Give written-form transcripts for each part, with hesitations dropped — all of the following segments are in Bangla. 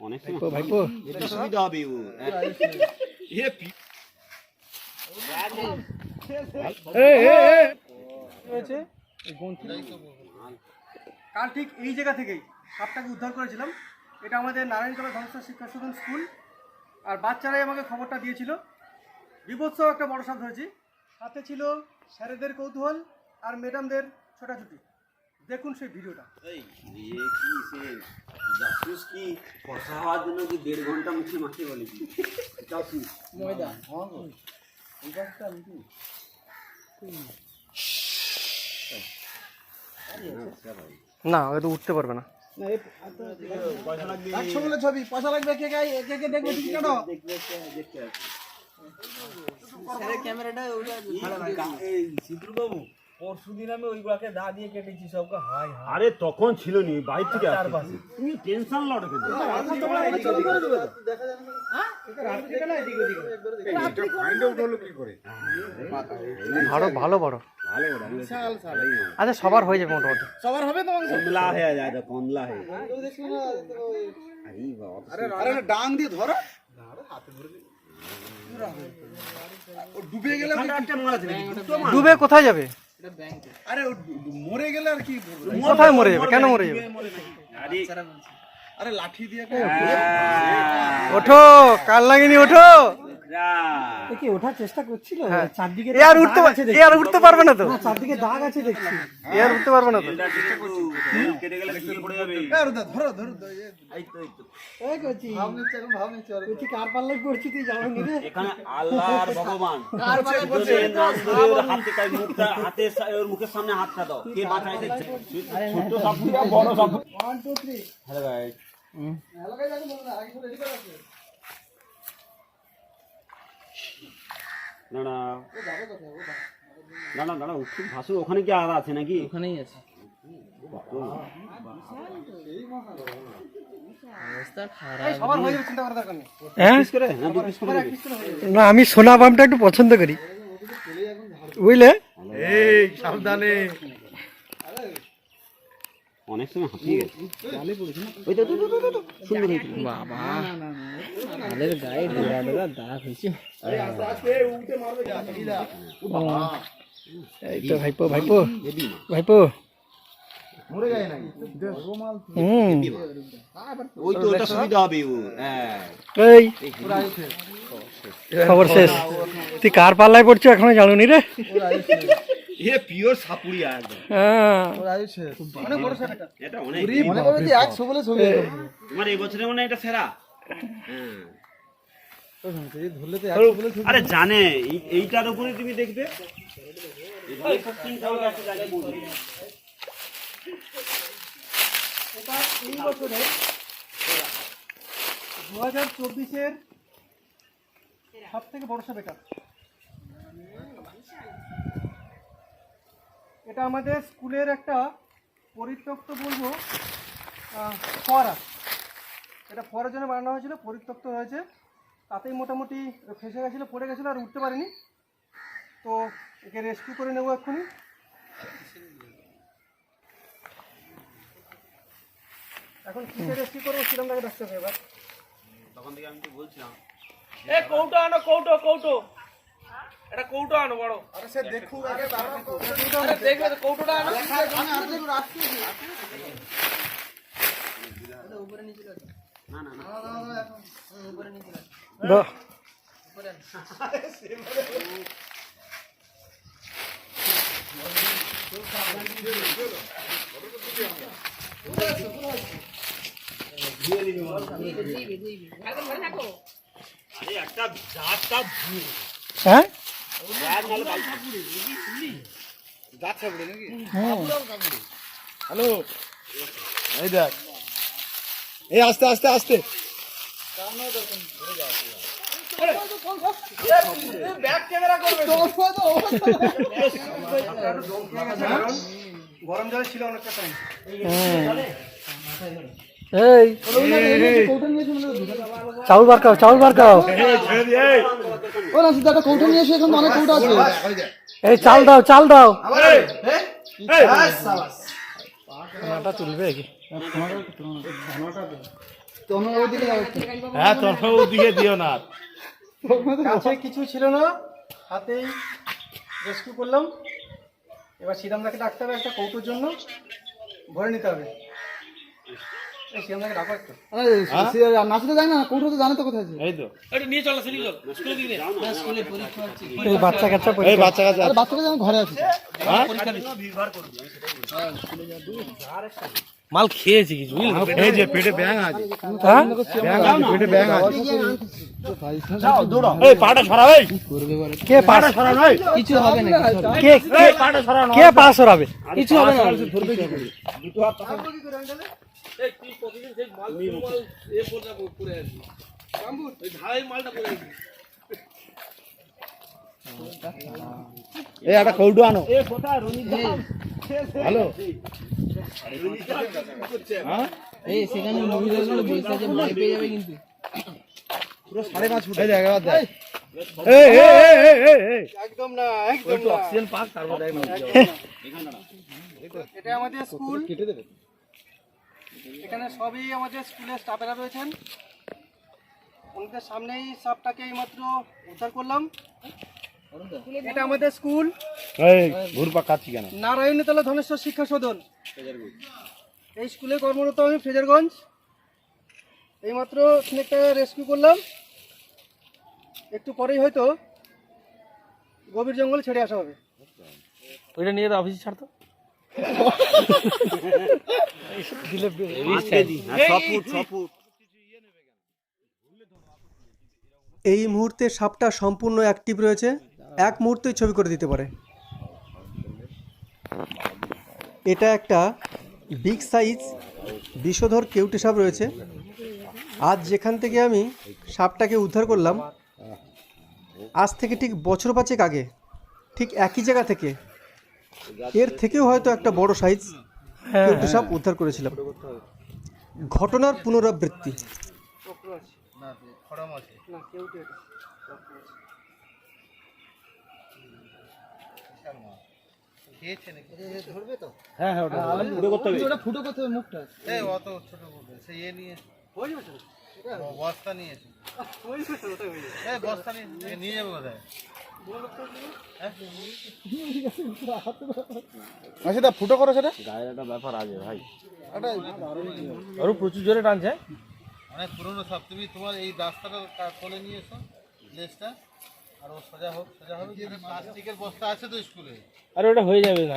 অনেক ভাইপো এটা সুবিধা হবে ও কাল ঠিক এই জায়গা থেকেই সাপটাকে উদ্ধার করেছিলাম। এটা আমাদের নারায়ণতলা ধনস্থা শিক্ষা সদন স্কুল। আর বাচ্চারাই আমাকে খবরটা দিয়েছিল। বিভৎস একটা বড় সাপ ধরেছি। হাতে ছিল স্যারেদের কৌতূহল আর ম্যাডামদের ছোটাছুটি। দেখুন সেই ভিডিওটা। কি ফসা হওয়ার জন্য কি 1.5 ঘন্টা মুখে মাখে বলে কি ময়দা না ও তো উঠতে পারবে না। ছবি পয়সা লাগবে কে কে কে দেখবে তুমি কেন ক্যামেরাটা চিত্রবাবু পরশুদিন আমি ওইগুলাকে দা দিয়ে কেটেছি সবকে। হাই আরে তখন ছিল নি বাইরে থেকে আসছে তুমি টেনশন লড় কেন ভালো ভালো বড় আচ্ছা সবার হয়ে যাবে মোটামুটি সবার হবে তো কমলা হয়ে যায় তো কমলা হয়ে আরে ডাং দিয়ে ধরো হাতে ধরে ডুবে গেলে ডুবে কোথায় যাবে? আরে মরে গেলে আর কি কোথায় মরে যাবে? কেন মরে যাবে? আরে লাঠি দিয়ে ওঠো, কাল লাগেনি, ওঠো। কি ওঠার চেষ্টা করছিল, চারদিকে এর উঠতে পারবে না তো, চারদিকে দাগ আছে দেখছি, এর উঠতে পারবে না তো। কেটে গেলে কি পড়ে যাবে? ধরো ধরো এই তো এই করছি ভাব নিচ্ছে, এখন ভাব নিচ্ছে আর তুই কার পাল্লাই পড়ছিস তুই জানো নি রে? এখানে আল্লাহর ভগবান কার পাল্লাই পড়ছে? নাম ধরে ওর হাতে কাই মুখটা হাতে ওর মুখের সামনে হাতটা দাও, কে বাঁচাই দিচ্ছে? ছোট সাপুরিয়া বড় সাপ। 1 2 3 হ্যালো গাইস, হ্যালো গাইস, আগে বলো না, আগে রেডি করে আছে না না না না দাঁড়া, উঠুন ভাসু, ওখানে কি আর আছে নাকি? ওখানেই আছে। না আমি সোনা বামটা একটু পছন্দ করি, বুঝলে? এই সাবধানে, অনেক সময় হাঁপিয়ে গেছে। ওই তো সুন্দর হয়েছে বাবা, আলের গায়ে ডোরা ডোরা দাগ হয়েছে। এই তো ভাইপো ভাইপো ভাইপো মরে যায় নাকি? ওই তো ওটা সুবিধা হবে ও। হ্যাঁ এই খবর শেষ। তুই কার পাল্লায় পড়ছো এখনো জানো নি রে? এ পিওর সাপুরিয়া একদম। হ্যাঁ অনেক বড় সাপ এটা অনেক মনে করবে যে 100 বলে ছবি তোমার এই বছরে মনে হয় এটা সেরা। ধরলে তো 100 বলে ছবি। আরে জানে এইটার উপরে তুমি দেখবে এটা এই বছরে 2024-এর সব থেকে বড় সাপ এটা। এটা আমাদের স্কুলের একটা পরিত্যক্ত বলবো ফোয়ারা। এটা ফোয়ারার জন্য বানানো হয়েছিল, পরিত্যক্ত হয়েছে, তাতেই মোটামুটি ফেসে গেছিলো, পড়ে গেছিলো, আর উঠতে পারেনি। তো একে রেস্কিউ করে নেবো এক্ষুনি। এখন কিসে রেস্কিউ করবো সেরকম জায়গায় রাখতে হবে। এবার তখন থেকে আমি তো বলছিলাম এ কৌটো আনো, কৌটো কৌটো, এটা কৌটো আনো বড়। আরে সে দেখু আগে, আরে দেখবে তো কৌটোটা আনো। উপরে নিচে রাখ, না না না উপরে নিচে রাখ, উপরে আন। আরে একটা জাতটা হ্যাঁ যাচ্ছে বলে নাকি? হ্যালো, এই দেখ, এই আস্তে আস্তে আস্তে গরম জলে ছিল অনেকটা টাইম। এই চাউল বার খাও, চাউল বার খাও। কৌটো নিয়ে এসে এখানে অনেক কৌটো আছে। এই চাল দাও, চাল দাও। ফোনাটা তুলবে কি? তোমরা ওইদিকে যাও একটু। হ্যাঁ, তোমরা ওদিকে দিও না। কাছে কিছু ছিল না, হাতেই রেস্কিউ করলাম। এবার শ্রীরামদাকে ডাকতে হবে একটা কৌটোর জন্য, ভরে নিতে হবে। এই শ্রীরামদাকে ডাকো একটু। নাচতে যায় না, কৌটো তো জানে তো কোথায় আছে। এই তো। এটা নিয়ে চল, সিঁড়ি চল। স্কুলে দিকে। স্কুলে পরীক্ষা হচ্ছে। এই বাচ্চা কাচ্চা এই বাচ্চা কাচ্চা। আরে বাচ্চাটা যেন ঘরে আছে। হ্যাঁ? মাল খেয়েছি কিছু, এই যে পেটে ব্যাঙ আছে। হ্যাঁ? ব্যাঙ আছে, পেটে ব্যাঙ আছে। এই পাটা সরাবে। কে পাটা সরাবে? কিছু হবে না। কে পাটা সরাবে? কে পা সরাবে? কিছু হবে না। ধরবে কি করে? এই একটা কৌটো আনো। হ্যালো, এই সেখানে মুভি দেখলে বলছে যে ভয় পেয়ে যাবে কিন্তু। পুরো 5.5 ফুট। এই জায়গা বাদ দে। এই একদম না, একদম না। অক্সিজেন পাক, তারপর দেখ না। এটা আমাদের স্কুল, কেটে দেবে। এখানে সবই আমাদের স্কুলের স্টাফেরা রয়েছেন। ওনাদের সামনেই সাপটাকে এইমাত্র উদ্ধার করলাম। এটা আমাদের স্কুল, এই ঘুরপা কাচ্ছি কেন? নারায়ণীতলা ধনেশ্বর শিক্ষা সদন। এই স্কুলে কর্মরত আমি ফ্রেজারগঞ্জ। এইমাত্র স্নেকটাকে রেস্কিউ করলাম। একটু পরেই হয়তো গভীর জঙ্গলে ছেড়ে আসা হবে। ওইটা নিয়ে তো অফিসে ছাড়তো। এই মুহূর্তে সাপটা সম্পূর্ণ অ্যাক্টিভ রয়েছে, এক মুহূর্তেই ছবি করে দিতে পারে। এটা একটা বিগ সাইজ বিষধর কেউটে সাপ রয়েছে। আজ যেখান থেকে আমি সাপটাকে উদ্ধার করলাম, আজ থেকে ঠিক বছর 5 আগে ঠিক একই জায়গা থেকে এর থেকেও হয়তো একটা বড় সাইজ কেউটে সাপ উদ্ধার করেছিলাম। ঘটনার পুনরাবৃত্তি। হ্যাঁ হ্যাঁ, পুরো করতে হবে। ফুটো করতে হবে মুখটা। অত ছোট করবে সে ইয়ে নিয়ে বস্তা নিয়েছে বস্তা নিয়ে যাবে কোথায়? সেটা ফুটো করো সেটা। গায়ের একটা ব্যাপার আছে ভাই। আরো প্রচুর জোরে টানছে। অনেক পুরনো সব। তুমি তোমার এই রাস্তাটা কোলে নিয়ে এসো, লেজটা, আর ও সোজা হোক, সোজা হবে। প্লাস্টিকের বস্তা আছে তো স্কুলে, আরে ওটা হয়ে যাবে না।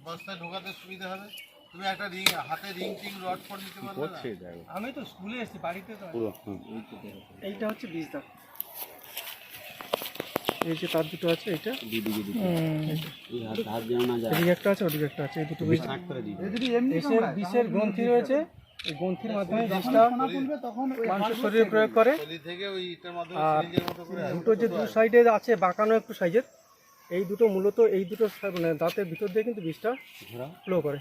বস্তায় ঢোকাতে সুবিধা হবে। তুমি একটা রিং হাতে রিং টিং রড ফড নিতে পারবে না? আমি তো স্কুলে এসেছি, বাড়িতে তো। পুরো এইটা হচ্ছে বীজদা। এই যে তার দুটো আছে, এইটা হাত যেন না যায়। এদিকে একটা আছে, ওদিকে একটা আছে। এই দুটো বীজ কাট করে দিই। বিষের গ্রন্থি রয়েছে। এই গ্রন্থির মাধ্যমে বিষটা মানুষের শরীরে প্রয়োগ করে। থলি থেকে ওই ইটার মাধ্যমে আর সিরিঞ্জের মতো করে দুটো যে দু সাইডে আছে বাঁকানো একটু সাইজের, এই দুটো মূলত এই দুটো মানে দাঁতের ভিতর দিয়ে কিন্তু বিষটা ফ্লো করে।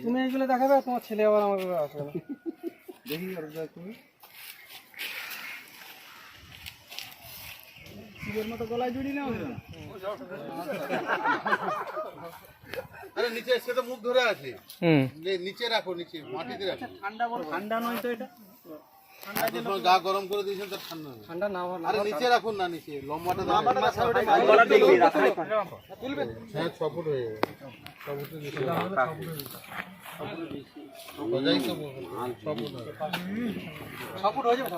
তুমি এইগুলো দেখাবে, আর তোমার ছেলে আবার আমার আসবে না। দেখি তুমি শিবের মতো গলায় জুড়ি নাও। আরে নিচে এসে তো মুখ ধরে আছে। নিচে রাখো, নিচে মাটিতে রাখো। ঠান্ডা নয় তো এটা। গা গরম করে দিয়েছেন তার ঠান্ডা হবে। ঠান্ডা না আরে নিচে রাখুন না, নিচে লম্বাটা তুলবে। হ্যাঁ 6 ফুট হয়ে যাবে। 6 ফুটের নিচে বোঝাই তো 6 ফুট হবে। 6 ফুট হয়ে যাবে।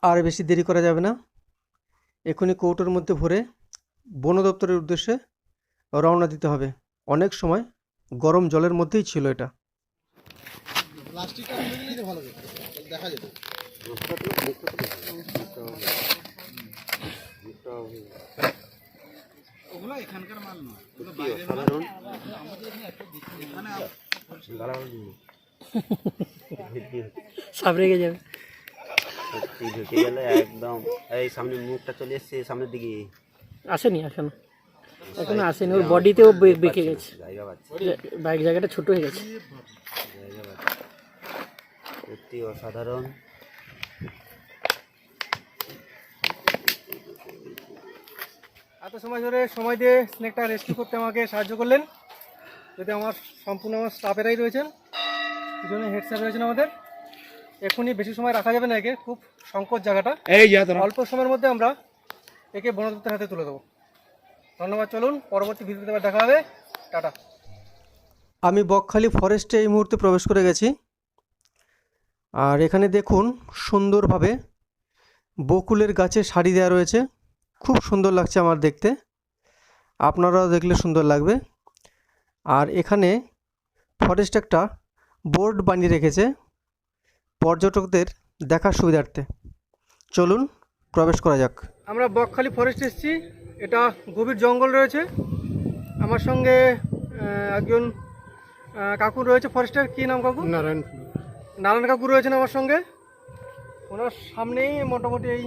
আর বেশি দেরি করা যাবে না, এখনই কৌটোর মধ্যে ভরে বন দপ্তরের উদ্দেশ্যে রওনা দিতে হবে। অনেক সময় গরম জলের মধ্যেই ছিল এটা। প্লাস্টিকটা তুলে দিলেই তো ভালো হতো, দেখা যেত। ওগুলো এখানকার মাল নয়, ওগুলো বাইরের মাল। সাপ রেগে যাবে। ঢুকে গেলে একদম এই সামনে মুখটা চলে এসছে সামনের দিকে। আসেনি এখনো আসেনি, ওর বডিতেও বেঁকে গেছে। জায়গা পাচ্ছে, বাইক জায়গাটা ছোট হয়ে গেছে। জায়গা পাচ্ছে, সত্যি অসাধারণ। এত সময় ধরে সময় দিয়ে স্নেকটা রেস্কিউ করতে আমাকে সাহায্য করলেন, যদি আমার সম্পূর্ণ আমার স্টাফেরাই রয়েছেন, দুজনে হেড স্যার রয়েছেন আমাদের। এখনই বেশি সময় রাখা যাবে না, একে খুব সংকট জায়গাটা, অল্প সময়ের মধ্যে আমরা একে বন দপ্তরের হাতে তুলে দেবো। ধন্যবাদ, চলুন পরবর্তী ভিডিওতে আবার দেখা হবে, টাটা। আমি বকখালি ফরেস্টে এই মুহূর্তে প্রবেশ করে গেছি, আর এখানে দেখুন সুন্দরভাবে বকুলের গাছে সারি দেওয়া রয়েছে, খুব সুন্দর লাগছে আমার দেখতে, আপনারাও দেখলে সুন্দর লাগবে। আর এখানে ফরেস্ট একটা বোর্ড বানিয়ে রেখেছে পর্যটকদের দেখার সুবিধার্থে। চলুন প্রবেশ করা যাক। আমরা বকখালি ফরেস্ট এসেছি, এটা গভীর জঙ্গল রয়েছে। আমার সঙ্গে একজন কাকু রয়েছে ফরেস্টের, কী নাম কাকু? নারায়ণ কাকু রয়েছেন আমার সঙ্গে। ওনার সামনেই মোটামুটি এই